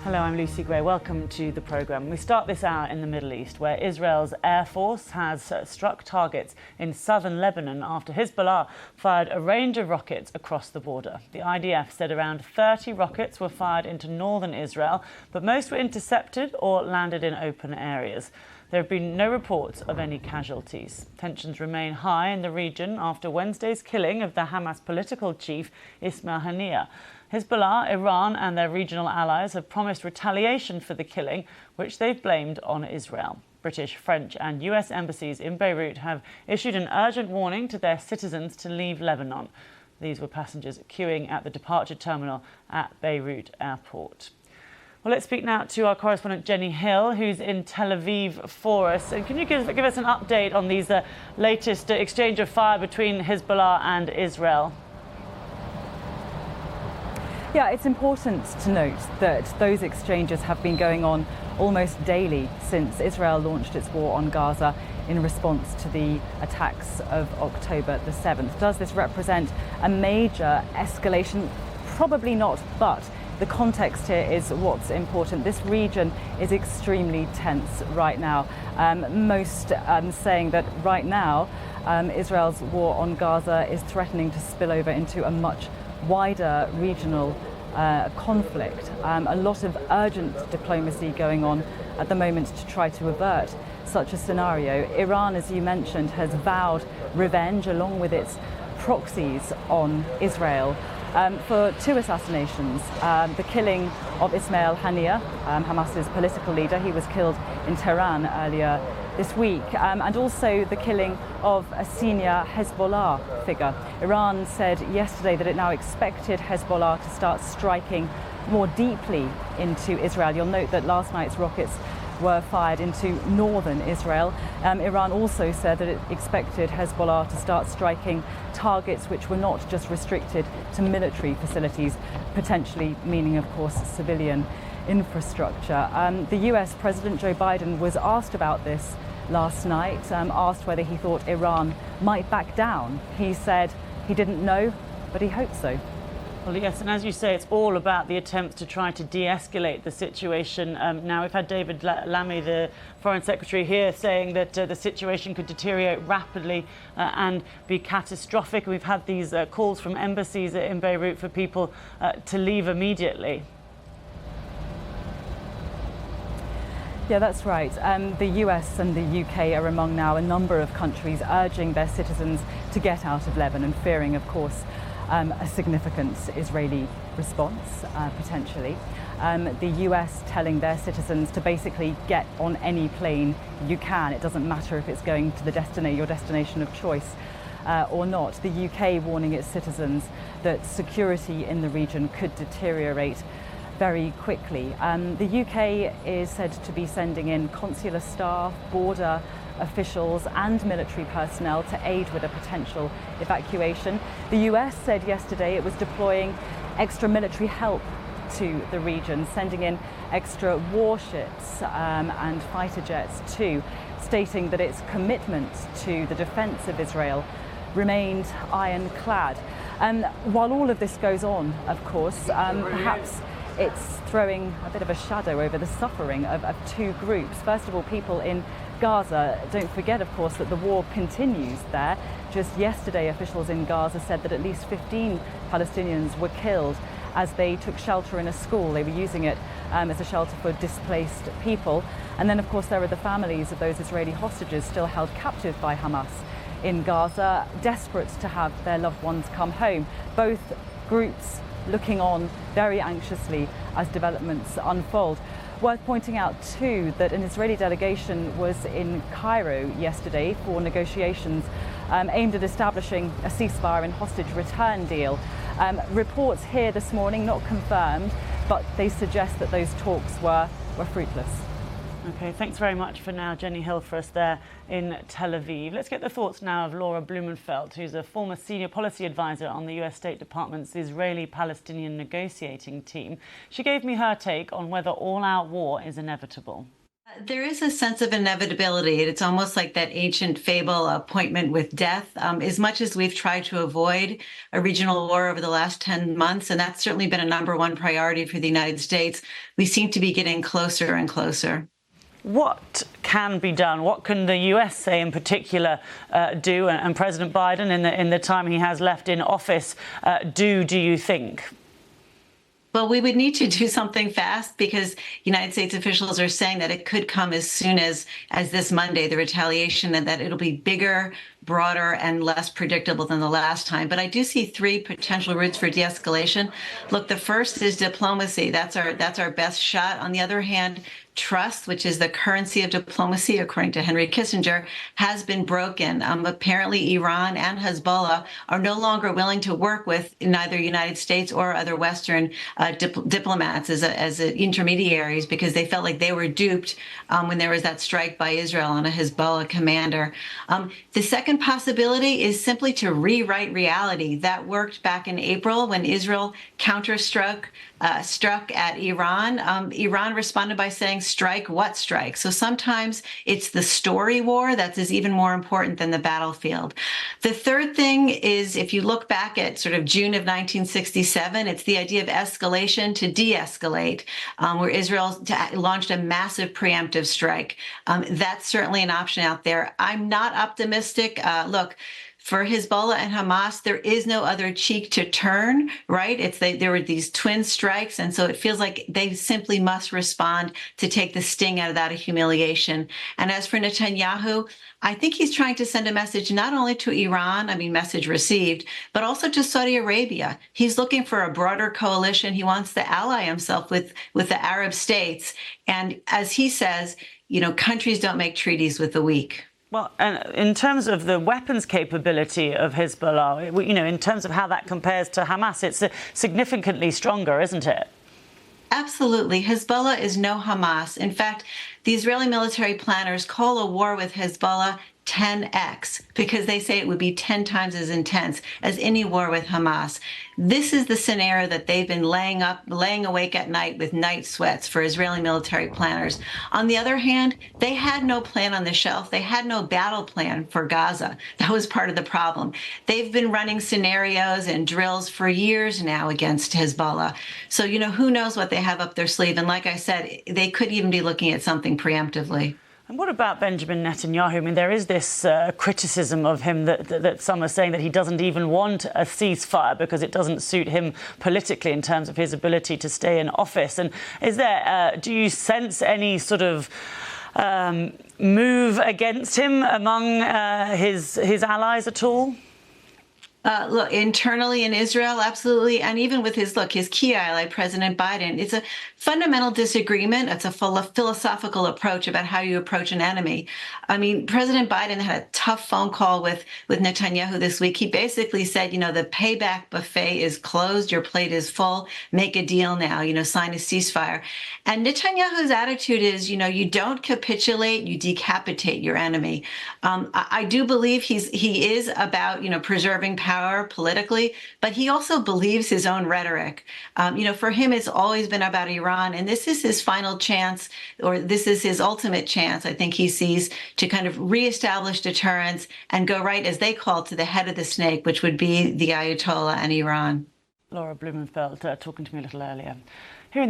Hello, I'm Lucy Gray. Welcome to the programme. We start this hour in the Middle East, where Israel's Air Force has struck targets in southern Lebanon after Hezbollah fired a range of rockets across the border. The IDF said around 30 rockets were fired into northern Israel, but most were intercepted or landed in open areas. There have been no reports of any casualties. Tensions remain high in the region after Wednesday's killing of the Hamas political chief, Ismail Haniyeh. Hezbollah, Iran and their regional allies have promised retaliation for the killing, which they've blamed on Israel. British, French and US embassies in Beirut have issued an urgent warning to their citizens to leave Lebanon. These were passengers queuing at the departure terminal at Beirut airport. Well, let's speak now to our correspondent Jenny Hill, who's in Tel Aviv for us. And can you give us an update on these latest exchange of fire between Hezbollah and Israel? Yeah, it's important to note that those exchanges have been going on almost daily since Israel launched its war on Gaza in response to the attacks of October the 7th. Does this represent a major escalation? Probably not, but the context here is what's important. This region is extremely tense right now. Most saying that right now Israel's war on Gaza is threatening to spill over into a much wider regional conflict. A lot of urgent diplomacy going on at the moment to try to avert such a scenario. Iran, as you mentioned, has vowed revenge along with its proxies on Israel for two assassinations. The killing of Ismail Haniyeh, Hamas's political leader. He was killed in Tehran earlier this week, and also the killing of a senior Hezbollah figure. Iran said yesterday that it now expected Hezbollah to start striking more deeply into Israel. You'll note that last night's rockets were fired into northern Israel. Iran also said that it expected Hezbollah to start striking targets which were not just restricted to military facilities, potentially meaning, of course, civilian infrastructure. The US President Joe Biden was asked about this last night, asked whether he thought Iran might back down. He said he didn't know, but he hoped so. Well, yes, and as you say, it's all about the attempts to try to de-escalate the situation. Now, we've had David Lammy, the Foreign Secretary, here saying that the situation could deteriorate rapidly and be catastrophic. We've had these calls from embassies in Beirut for people to leave immediately. Yeah, that's right. The US and the UK are among now a number of countries urging their citizens to get out of Lebanon, fearing, of course, a significant Israeli response, potentially. The US telling their citizens to basically get on any plane you can. It doesn't matter if it's going to your destination of choice or not. The UK warning its citizens that security in the region could deteriorate very quickly. The UK is said to be sending in consular staff, border officials and military personnel to aid with a potential evacuation. The US said yesterday it was deploying extra military help to the region, sending in extra warships and fighter jets too, stating that its commitment to the defence of Israel remained ironclad. While all of this goes on, of course, perhaps it's throwing a bit of a shadow over the suffering of two groups. First of all, people in Gaza. Don't forget, of course, that the war continues there. Just yesterday, officials in Gaza said that at least 15 Palestinians were killed as they took shelter in a school. They were using it as a shelter for displaced people. And then, of course, there are the families of those Israeli hostages still held captive by Hamas in Gaza, desperate to have their loved ones come home. Both groups looking on very anxiously as developments unfold. Worth pointing out too that an Israeli delegation was in Cairo yesterday for negotiations aimed at establishing a ceasefire and hostage return deal. Reports here this morning, not confirmed, but they suggest that those talks were fruitless. OK, thanks very much for now, Jenny Hill, for us there in Tel Aviv. Let's get the thoughts now of Laura Blumenfeld, who's a former senior policy advisor on the US State Department's Israeli-Palestinian negotiating team. She gave me her take on whether all-out war is inevitable. There is a sense of inevitability. It's almost like that ancient fable, appointment with death. As much as we've tried to avoid a regional war over the last 10 months, and that's certainly been a #1 priority for the United States, we seem to be getting closer and closer. What can be done? What can the US say in particular do, and President Biden in the time he has left in office do you think? Well, we would need to do something fast because United States officials are saying that it could come as soon as this Monday, the retaliation, and that it'll be bigger, broader, and less predictable than the last time. But I do see 3 potential routes for de-escalation. Look, the first is diplomacy. That's our best shot. On the other hand, trust, which is the currency of diplomacy, according to Henry Kissinger, has been broken. Apparently, Iran and Hezbollah are no longer willing to work with neither United States or other Western diplomats as intermediaries because they felt like they were duped when there was that strike by Israel on a Hezbollah commander. The second possibility is simply to rewrite reality. That worked back in April when Israel struck at Iran. Iran responded by saying, strike what strike? So sometimes it's the story war that is even more important than the battlefield. The third thing is, if you look back at sort of June of 1967, it's the idea of escalation to de-escalate, where Israel launched a massive preemptive strike. That's certainly an option out there. I'm not optimistic. Look, for Hezbollah and Hamas, there is no other cheek to turn, right? There were these twin strikes, and so it feels like they simply must respond to take the sting out of that humiliation. And as for Netanyahu, I think he's trying to send a message not only to Iran, message received, but also to Saudi Arabia. He's looking for a broader coalition. He wants to ally himself with the Arab states. And as he says, countries don't make treaties with the weak. Well, and in terms of the weapons capability of Hezbollah, in terms of how that compares to Hamas, it's significantly stronger, isn't it? Absolutely. Hezbollah is no Hamas. In fact, the Israeli military planners call a war with Hezbollah 10x because they say it would be 10 times as intense as any war with Hamas. This is the scenario that they've been laying awake at night with night sweats for Israeli military planners. On the other hand, they had no plan on the shelf. They had no battle plan for Gaza. That was part of the problem. They've been running scenarios and drills for years now against Hezbollah. So, who knows what they have up their sleeve. And like I said, they could even be looking at something preemptively. And what about Benjamin Netanyahu? There is this criticism of him that some are saying that he doesn't even want a ceasefire because it doesn't suit him politically in terms of his ability to stay in office. And do you sense any sort of move against him among his allies at all? Look, internally in Israel, absolutely. And even with his key ally, President Biden, it's a fundamental disagreement. It's a philosophical approach about how you approach an enemy. President Biden had a tough phone call with Netanyahu this week. He basically said, the payback buffet is closed. Your plate is full. Make a deal now, sign a ceasefire. And Netanyahu's attitude is, you don't capitulate, you decapitate your enemy. I do believe he is about, preserving power politically, but he also believes his own rhetoric. For him, it's always been about Iran, and this is his final chance, or this is his ultimate chance, I think he sees, to kind of reestablish deterrence and go right, as they call it, to the head of the snake, which would be the Ayatollah and Iran. Laura Blumenfeld talking to me a little earlier.